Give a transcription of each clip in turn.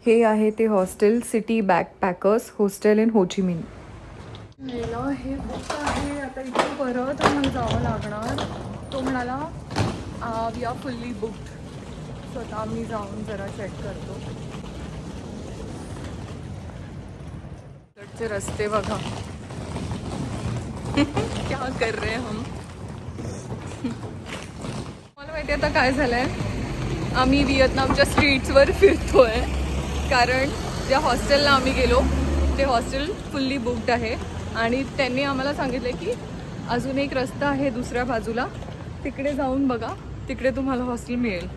हे आहे ते hostel city backpackers hostel in Ho Chi Minh. हे बुक आहे. आता इथे परत आम्हाला जावं लागणार. तो म्हणाला वी आर फुल्ली बुक्ड. स्वतः मी जाऊन जरा चेक करतो. चे रस्ते बघा. क्या कर रहे हम. मला माहिती आता काय झालंय. आम्ही व्हिएतनामच्या स्ट्रीट्सवर फिरतोय कारण ज्या हॉस्टेलला आम्ही गेलो ते हॉस्टेल फुल्ली बुक्ड आहे. आणि त्यांनी आम्हाला सांगितलं की अजून एक रस्ता आहे दुसऱ्या बाजूला, तिकडे जाऊन बघा, तिकडे तुम्हाला हॉस्टेल मिळेल.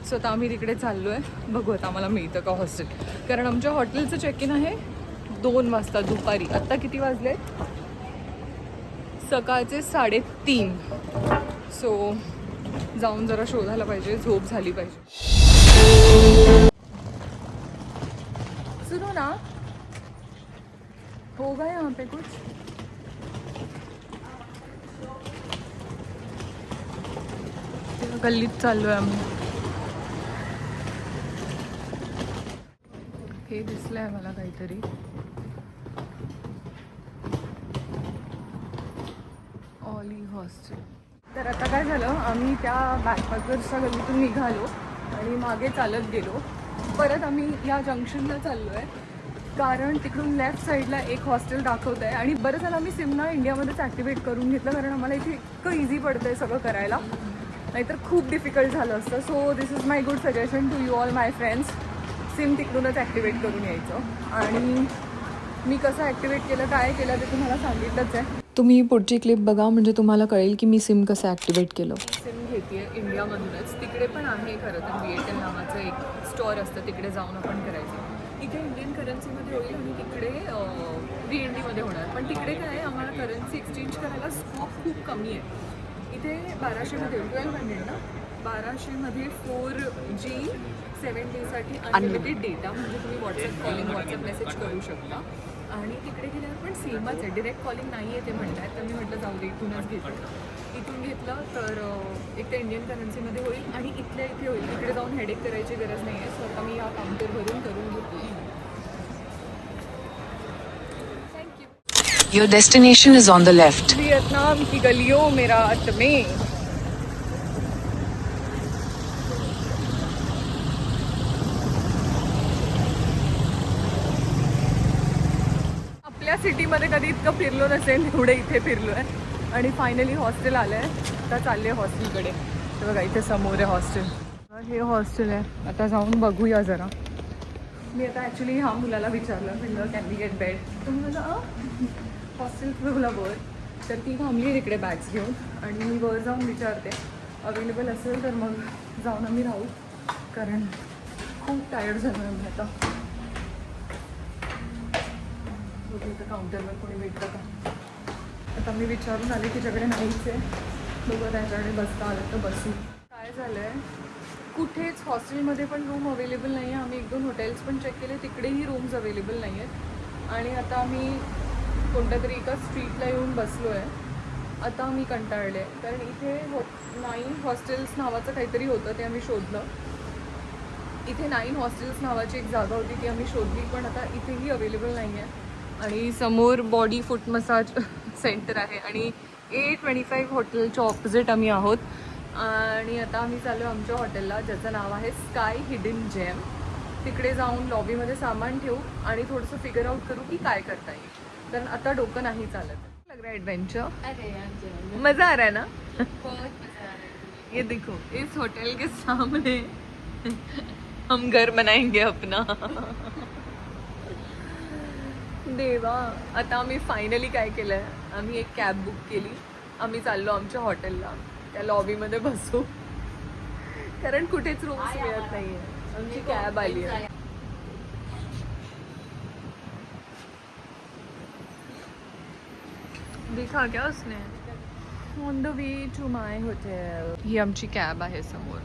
सो आता आम्ही तिकडे चाललो आहे. बघू आता आम्हाला मिळतं का हॉस्टेल. कारण आमच्या हॉटेलचं चेक इन आहे 2 वाजता दुपारी. आत्ता किती वाजले? सकाळचे 3:30. सो जाऊन जरा शोधायला पाहिजे, झोप झाली पाहिजे. सुनो ना, होगा यहाँ पे कुछ? गल्लीत चाललोय आम्ही. हे दिसलंय मला काहीतरी. ऑली हॉस्टेल. तर आता काय झालं, आम्ही त्या बॅकपॅकर्सच्या गल्लीतून निघालो आणि मागे चालत गेलो. परत आम्ही या जंक्शनला चाललो आहे कारण तिकडून लेफ्ट साईडला एक हॉस्टेल दाखवत आहे. आणि बरं झालं आम्ही सिमना इंडियामध्येच ॲक्टिवेट करून घेतलं कारण आम्हाला इथे इतकं इझी पडतं आहे सगळं करायला, नाहीतर खूप डिफिकल्ट झालं असतं. So this is my good suggestion to you all my friends. SIM तिकडूनच ॲक्टिवेट करून यायचं. आणि मी कसं ॲक्टिवेट केलं, काय केलं ते तुम्हाला सांगितलंच आहे. तुम्ही पुढची क्लिप बघा म्हणजे तुम्हाला कळेल की मी सिम कसं ॲक्टिवेट केलं. सिम घेते आहे इंडियामधूनच. तिकडे पण आहे खरं तर VTL नावाचं एक स्टोअर असतं, तिकडे जाऊन आपण करायचं. इथे इंडियन करन्सीमध्ये होईल आणि तिकडे VNDमध्ये होणार. पण तिकडे काय आहे, आम्हाला करन्सी एक्सचेंज करायला स्कोप खूप कमी आहे. इथे 1200मध्ये 1200 ना 1200मध्ये 4G 7 डेजसाठी अनलिमिटेड डेटा, म्हणजे तुम्ही व्हॉट्सअप कॉलिंग व्हॉट्सअप मेसेज करू शकता. आणि तिकडे गेल्यावर पण सेमच आहे, डिरेक्ट कॉलिंग नाही आहे ते म्हणतात. तर मी म्हटलं जाऊ दे, इथूनच घेतलं. इथून घेतलं तर एक तर इंडियन करन्सीमध्ये होईल आणि इथल्या इथे होईल. तिकडे जाऊन हेडेक करायची गरज नाही आहे. स्वतः मी या काउंटरवरून करून घेतली. Thank you. Your destination is on the left. Vietnam की गलियों में रात में. आपल्या सिटीमध्ये कधी इतकं फिरलो नसेल एवढे इथे फिरलो आहे. आणि फायनली हॉस्टेल आलं आहे. आता चालले आहे हॉस्टेलकडे. तर बघा इथे समोर आहे हॉस्टेल. हे हॉस्टेल आहे. आता जाऊन बघूया जरा. मी आता ॲक्च्युली ह्या मुलाला विचारलं, म्हणलं कॅन वी गेट बेड. तो म्हणाला हॉस्टेल तुला वर. तर ती थांबली तिकडे बॅग्स घेऊन आणि मी वर जाऊन विचारते अवेलेबल असेल तर मग जाऊन आम्ही राहू, कारण खूप टायर्ड झालो आहे मी आता. बघू काउंटरवर कोणी भेटतं का. आता मी विचारून आले तिच्याकडे नाहीच आहे. बघू त्याच्याकडे बसता आलं तर बसू. काय झालं आहे, कुठेच हॉस्टेलमध्ये पण रूम अवेलेबल नाही आहे. आम्ही 1-2 हॉटेल्स पण चेक केले, तिकडेही रूम्स अवेलेबल नाही आहेत. आणि आता आम्ही कोणत्या तरी एका स्ट्रीटला येऊन बसलो आहे. आता मी कंटाळले कारण इथे 9 हॉस्टेल्स नावाचं काहीतरी होतं, ते आम्ही शोधलं. इथे 9 हॉस्टेल्स नावाची एक जागा होती, ती आम्ही शोधली, पण आता इथेही अवेलेबल नाही आहे. आणि समोर बॉडी फूट मसाज सेंटर आहे आणि A25 हॉटेलच्या ऑपोजिट आम्ही आहोत. आणि आता आम्ही चाललो आमच्या हॉटेलला, ज्याचं नाव आहे स्काय हिडन जेम. तिकडे जाऊन लॉबीमध्ये सामान ठेवू आणि थोडंसं फिगर आउट करू की काय करता येईल, कारण आता डोकं नाही चालत. लग रहा है एडवेंचर. मज़ा आ रहा है ना. ये देखो इस होटल के सामने हम घर बनाएंगे अपना. देवा. आता आम्ही फायनली काय केलं आहे, आम्ही एक कॅब बुक केली. आम्ही चाललो आमच्या हॉटेलला. त्या लॉबीमध्ये बसू कारण कुठेच रूम्स मिळत नाही आहे. आमची कॅब आली आहे. दिखा क्या उसने. On the way to my hotel. ही आमची कॅब आहे समोर.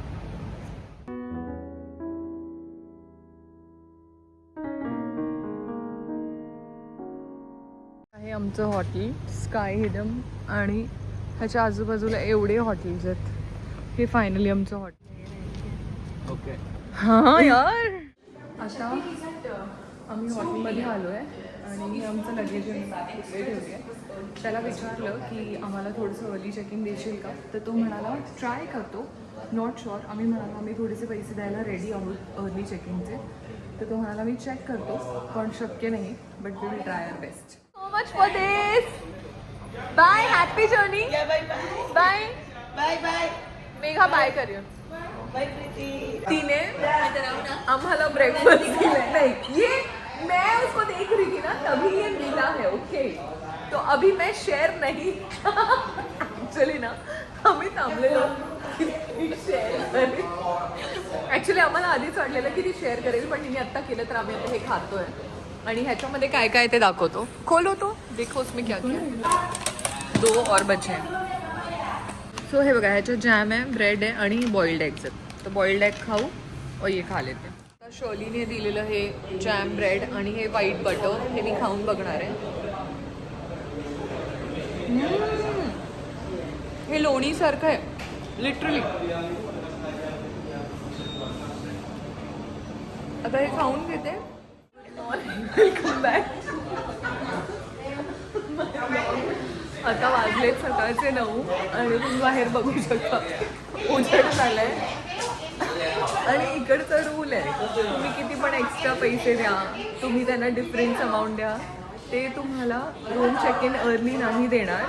आहे आमचं हॉटेल स्काय हिडन आणि ह्याच्या आजूबाजूला एवढे हॉटेल्स आहेत. हे फायनली आमचं हॉटेल. ओके. हां यार आता आम्ही हॉटेलमध्ये आलो आहे आणि आमचं लगेज तिकडे ठेवली आहे. त्याला विचारलं की आम्हाला थोडंसं अर्ली चेक इन देशील का, तर तो म्हणाला ट्राय करतो, नॉट शुअर. आम्ही म्हणाला आम्ही थोडेसे पैसे द्यायला रेडी आहोत अर्ली चेक इनचे, तर तो म्हणाला मी चेक करतो पण शक्य नाही, but we will try our best. So much for this. Bye, happy journey. Bye bye bye Megha, bye करियो. बाय प्रीति. तिने आम्हाला ब्रेकफास्ट दिला नहीं, ये मैं उसको देख रही थी ना तभी ये मिला है. ओके, तो अभी मैं शेयर नहीं एक्चुअली ना आम्ही थांबलेलो शेअर. ऍक्च्युली आम्हाला आधीच वाटलेलं की ती शेअर करेल, पण तिने आत्ता केलं तर आम्ही आता हे खातोय आणि ह्याच्यामध्ये काय काय ते दाखवतो. खोलो तो, देखो उसमें क्या क्या. 2 और बचे हैं. सो हे बघा, ह्याच्यात जॅम आहे, ब्रेड आहे आणि बॉइल्ड एग्स आहेत. तर बॉइल्ड एग खाऊ और ये खा लेते. आता शोलीने दिलेलं हे जॅम ब्रेड आणि हे व्हाईट बटर हे मी खाऊन बघणार आहे. हे लोणीसारखं आहे लिटरली. आता हे खाऊन घेते. Welcome back. आता वाजलेत सकाळचे 9 आणि तुम्ही बाहेर बघू शकता उजेड झालाय. आणि इकडचा रूल आहे, तुम्ही किती पण एक्स्ट्रा पैसे द्या, तुम्ही त्यांना डिफरन्स अमाऊंट द्या, ते तुम्हाला रूम चेक इन अर्ली नाही देणार.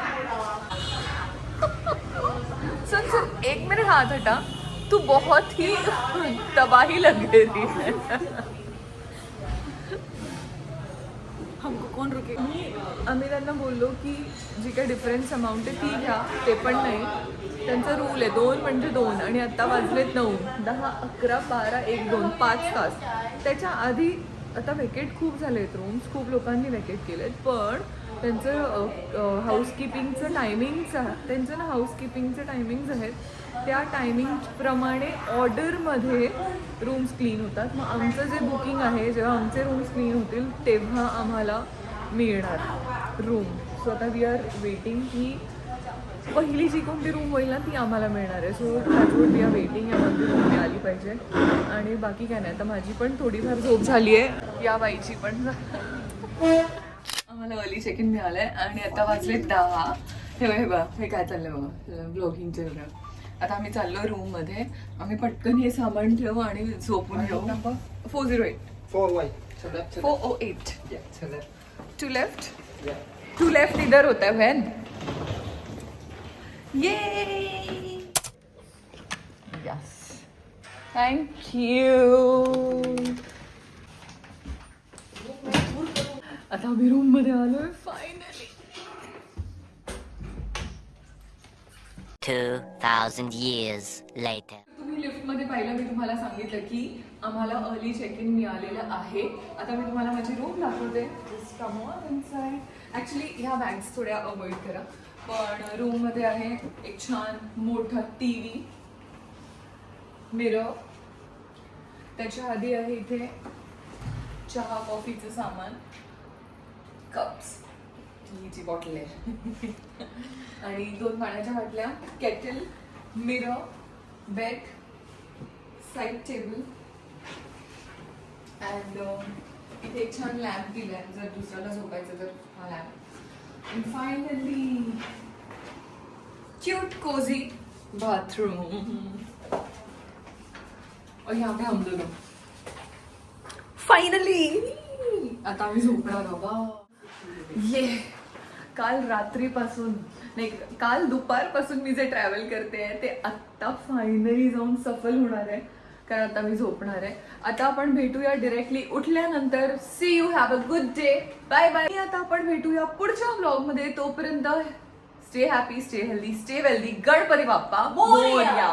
सुन सुन, 1 मिनट हाथ हटा, तू बहुत ही तबाही लग रही है. हमको कौन रुके. आम्ही त्यांना बोललो की जी काही डिफरन्स अमाऊंट आहे ती घ्या, ते पण नाही. त्यांचा रूल आहे 2 म्हणजे 2 आणि आत्ता वाजलेत 9, 10, 11, 12, 1, 2, 5 तास. त्याच्या आधी आता वेकेट खूप झाले आहेत रूम्स, खूप लोकांनी वेकेट केले आहेत, पण त्यांचं हाऊसकीपिंगचं टायमिंगचं त्यांचं ना हाऊसकीपिंगचे टायमिंग्स आहेत, त्या टायमिंगप्रमाणे ऑर्डरमध्ये रूम्स क्लीन होतात. मग आमचं जे बुकिंग आहे, जेव्हा आमचे रूम्स क्लीन होतील तेव्हा आम्हाला मिळणार रूम. सो आता वी आर वेटिंग की पहिली जी कोणती रूम होईल ना ती आम्हाला मिळणार आहे. सो त्याच्यावर वी आर वेटिंग, यामध्ये रूम मिळाली पाहिजे. आणि बाकी काय नाही, आता माझी पण थोडीफार झोप झाली आहे, या बाईची पण. आम्हाला अर्ली चेक इन मिळालं आहे आणि आता वाजले 10. हे बघा, हे काय चाललंय बघा ब्लॉगिंगचे वगैरे. आता आम्ही चाललो रूममध्ये. आम्ही पटकन हे सामान ठेवू आणि झोपून घेऊ. 408. 408. To left. टू लेफ्ट इधर होता है वैन. ये यस, थैंक यू. आता आम्ही रूम मध्ये आलोय फायनली. 2,000 years later. तुम्ही लिफ्टमध्ये पाहिलं, मी तुम्हाला सांगितलं की आम्हाला अर्ली चेक इन मिळालेलं आहे. आता मी तुम्हाला माझी रूम दाखवते. ॲक्च्युली ह्या बॅग्स थोड्या अवॉइड करा, पण रूममध्ये आहे एक छान मोठा TV, मिरर. त्याच्या आधी आहे इथे चहा कॉफीचं सामान, कप्स, टीची बॉटल आहे आणि 2 पाण्याच्या बाटल्या, kettle, mirror, bed, side table and इथे एक छान लॅम्प दिलाय जर दुसऱ्याला झोपायचं तर हा lamp. And finally cute cosy bathroom. और यहाँ पे हम दोनों फायनली आता आम्ही झोपणार आहोत. ये काल रात्रीपासून नाही, काल दुपारपासून मी जे ट्रॅव्हल करते आहे ते आत्ता फायनली जाऊन सफल होणार आहे, कारण आता मी झोपणार आहे. आता आपण भेटूया डिरेक्टली उठल्यानंतर. See you, have a good day, bye bye. आता आपण भेटूया पुढच्या व्लॉगमध्ये. तोपर्यंत stay happy, stay healthy, stay wealthy. Ganpati Bappa Morya.